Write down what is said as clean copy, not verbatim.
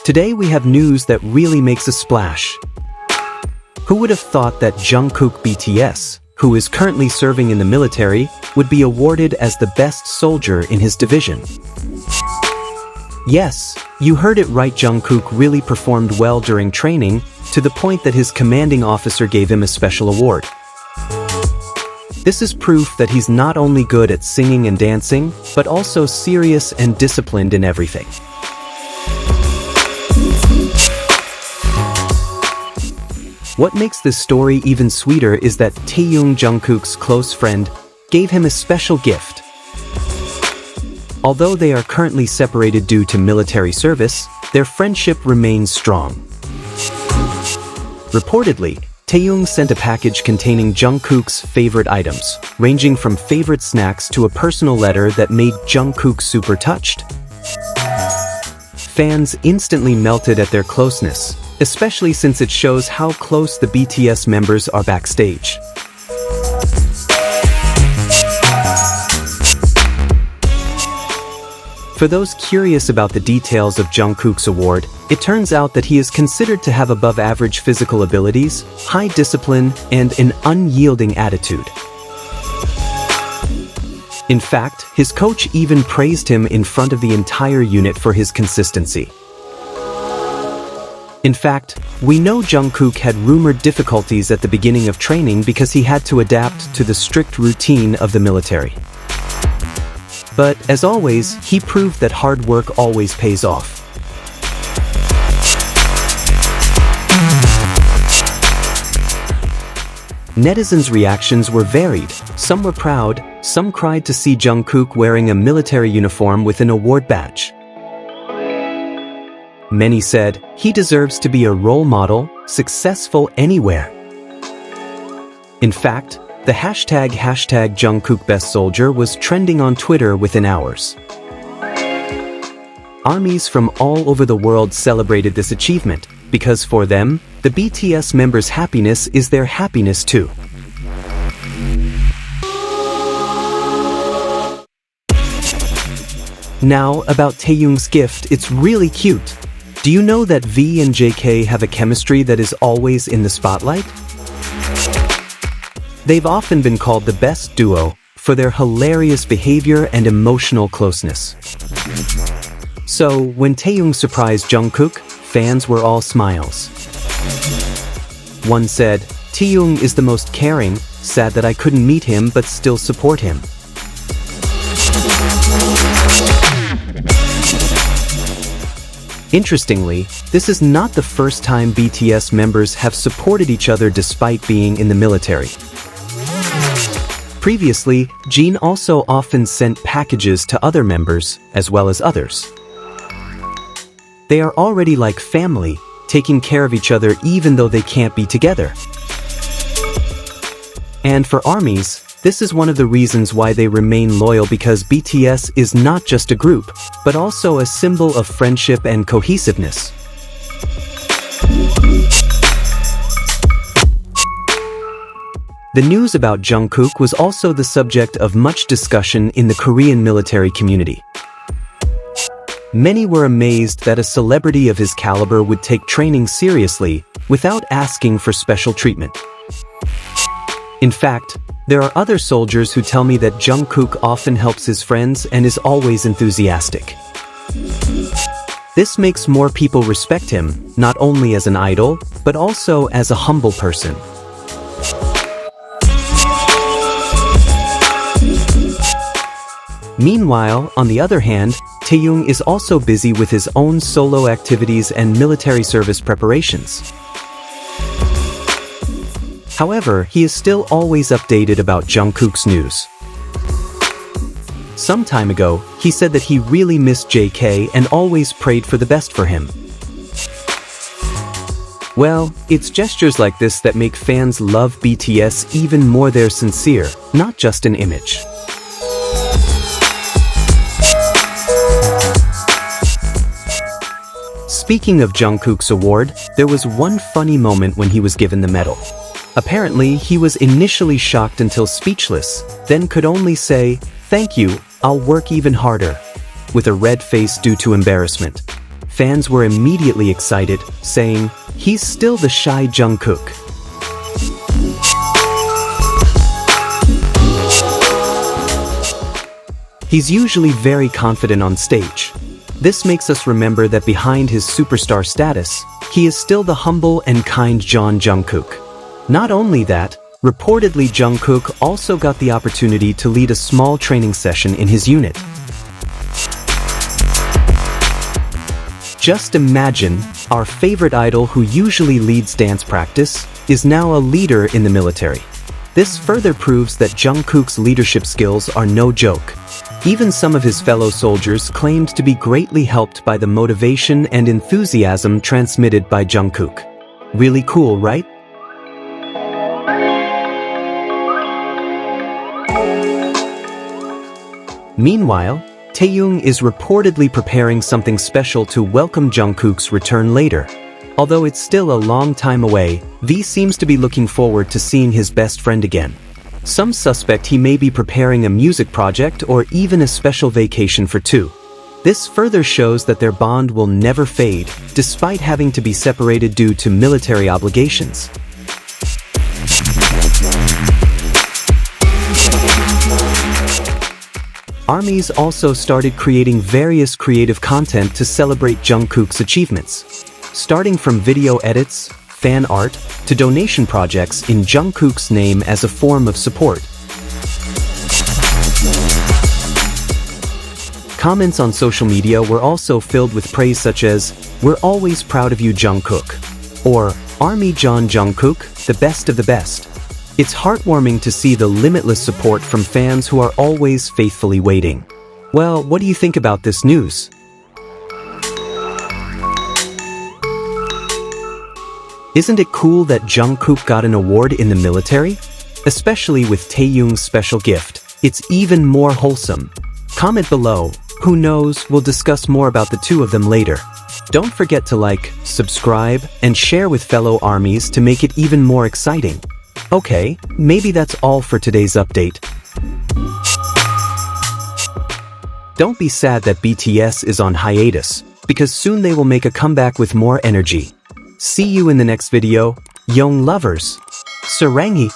Today we have news that really makes a splash. Who would have thought that Jungkook BTS, who is currently serving in the military, would be awarded as the best soldier in his division? Yes, you heard it right, Jungkook really performed well during training, to the point that his commanding officer gave him a special award. This is proof that he's not only good at singing and dancing, but also serious and disciplined in everything. What makes this story even sweeter is that Taehyung, Jungkook's close friend, gave him a special gift. Although they are currently separated due to military service, their friendship remains strong. Reportedly, Taehyung sent a package containing Jungkook's favorite items, ranging from favorite snacks to a personal letter that made Jungkook super touched. Fans instantly melted at their closeness, especially since it shows how close the BTS members are backstage. For those curious about the details of Jungkook's award, it turns out that he is considered to have above-average physical abilities, high discipline, and an unyielding attitude. In fact, his coach even praised him in front of the entire unit for his consistency. In fact, we know Jungkook had rumored difficulties at the beginning of training because he had to adapt to the strict routine of the military. But, as always, he proved that hard work always pays off. Netizens' reactions were varied. Some were proud, some cried to see Jungkook wearing a military uniform with an award badge. Many said, he deserves to be a role model, successful anywhere. In fact, the hashtag #JungkookBestSoldier was trending on Twitter within hours. Armies from all over the world celebrated this achievement, because for them, the BTS members' happiness is their happiness too. Now, about Taehyung's gift, it's really cute. Do you know that V and JK have a chemistry that is always in the spotlight? They've often been called the best duo for their hilarious behavior and emotional closeness. So, when Taehyung surprised Jungkook, fans were all smiles. One said, "Taehyung is the most caring, sad that I couldn't meet him but still support him." Interestingly, this is not the first time BTS members have supported each other despite being in the military. Previously, Jin also often sent packages to other members, as well as others. They are already like family, taking care of each other even though they can't be together. And for armies, this is one of the reasons why they remain loyal, because BTS is not just a group, but also a symbol of friendship and cohesiveness. The news about Jungkook was also the subject of much discussion in the Korean military community. Many were amazed that a celebrity of his caliber would take training seriously without asking for special treatment. In fact, there are other soldiers who tell me that Jungkook often helps his friends and is always enthusiastic. This makes more people respect him, not only as an idol, but also as a humble person. Meanwhile, on the other hand, Taehyung is also busy with his own solo activities and military service preparations. However, he is still always updated about Jungkook's news. Some time ago, he said that he really missed JK and always prayed for the best for him. Well, it's gestures like this that make fans love BTS even more. They're sincere, not just an image. Speaking of Jungkook's award, there was one funny moment when he was given the medal. Apparently, he was initially shocked until speechless, then could only say, "Thank you, I'll work even harder," with a red face due to embarrassment. fans were immediately excited, saying, "He's still the shy Jungkook." He's usually very confident on stage. This makes us remember that behind his superstar status, he is still the humble and kind Jungkook. Not only that, reportedly Jungkook also got the opportunity to lead a small training session in his unit. Just imagine, our favorite idol who usually leads dance practice is now a leader in the military. This further proves that Jungkook's leadership skills are no joke. Even some of his fellow soldiers claimed to be greatly helped by the motivation and enthusiasm transmitted by Jungkook. Really cool, right? Meanwhile, Taehyung is reportedly preparing something special to welcome Jungkook's return later. Although it's still a long time away, V seems to be looking forward to seeing his best friend again. Some suspect he may be preparing a music project or even a special vacation for two. This further shows that their bond will never fade, despite having to be separated due to military obligations. ARMYs also started creating various creative content to celebrate Jungkook's achievements. Starting from video edits, fan art, to donation projects in Jungkook's name as a form of support. Comments on social media were also filled with praise such as, "We're always proud of you Jungkook," or "Army John Jungkook, the best of the best." It's heartwarming to see the limitless support from fans who are always faithfully waiting. Well, what do you think about this news? Isn't it cool that Jungkook got an award in the military? Especially with Taehyung's special gift, it's even more wholesome. Comment below. Who knows, we'll discuss more about the two of them later. Don't forget to like, subscribe, and share with fellow ARMYs to make it even more exciting. Okay, maybe that's all for today's update. Don't be sad that BTS is on hiatus, because soon they will make a comeback with more energy. See you in the next video, young lovers. Sarangi.